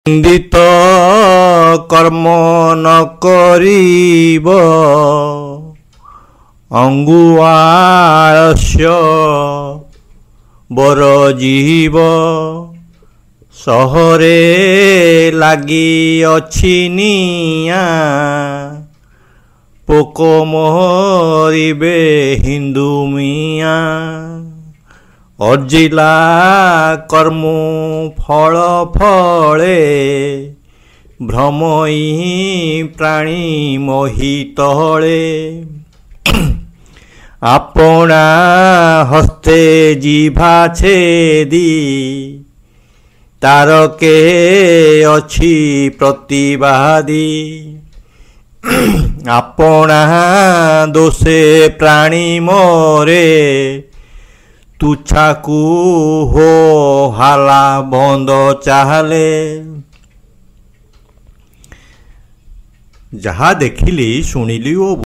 ନିନ୍ଦିତ କର୍ମ ନ କରିବ ଅଙ୍ଗୁଆଳସ୍ୟ ବରଜୀବ। ସହରେ ଲାଗିଅଛି ନିଆଁ ପୋକ ମରିବେ ହିନ୍ଦୁ ମିଆଁ। ଅର୍ଜିଲା କର୍ମୁ ଫଳ ଫଳେ ଭ୍ରମଇ ପ୍ରାଣୀ ମୋହିତଳେ। ଆପଣା ହସ୍ତେ ଜିଭା ଛେଦି ତାର କେ ଅଛି ପ୍ରତିବାଦୀ। ଆପଣା ଦୋଷେ ପ୍ରାଣୀ ମରେ ତୁଚ୍ଛାକୁ ହୋ ହାଲା ବନ୍ଦ ଚାଲେ। ଯାହା ଦେଖିଲି ଶୁଣିଲି ଓ